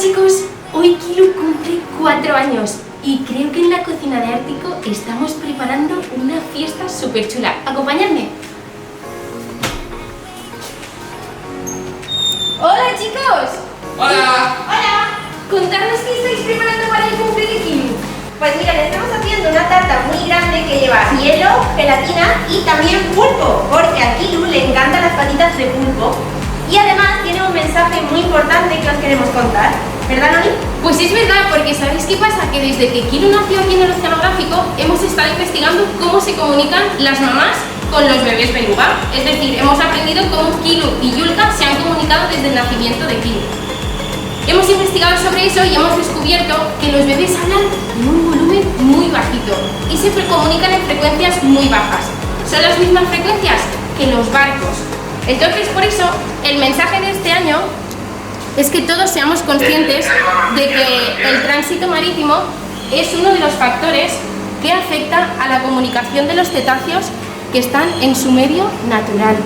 chicos, hoy Kilu cumple 4 años y creo que en la cocina de Ártico estamos preparando una fiesta súper chula. ¿Acompañadme? ¡Hola chicos! ¡Hola! ¡Hola! Contadnos qué estáis preparando para el cumple de Kilu. Pues mira, le estamos haciendo una tarta muy grande que lleva hielo, gelatina y también pulpo, porque a Kilu le encantan las patitas de pulpo y además tiene un mensaje muy importante que os queremos contar, ¿verdad, Noni? Pues es verdad, porque ¿sabéis qué pasa? Que desde que Kilu nació aquí en el oceanográfico hemos estado investigando cómo se comunican las mamás con los bebés beluga. Es decir, hemos aprendido cómo Kilu y Yulka se han comunicado desde el nacimiento de Kilu. Hemos investigado sobre eso y hemos descubierto que los bebés hablan en un volumen muy bajito y se comunican en frecuencias muy bajas. Son las mismas frecuencias que los barcos. Entonces, por eso, el mensaje de este año es que todos seamos conscientes de que el tránsito marítimo es uno de los factores que afecta a la comunicación de los cetáceos que están en su medio natural.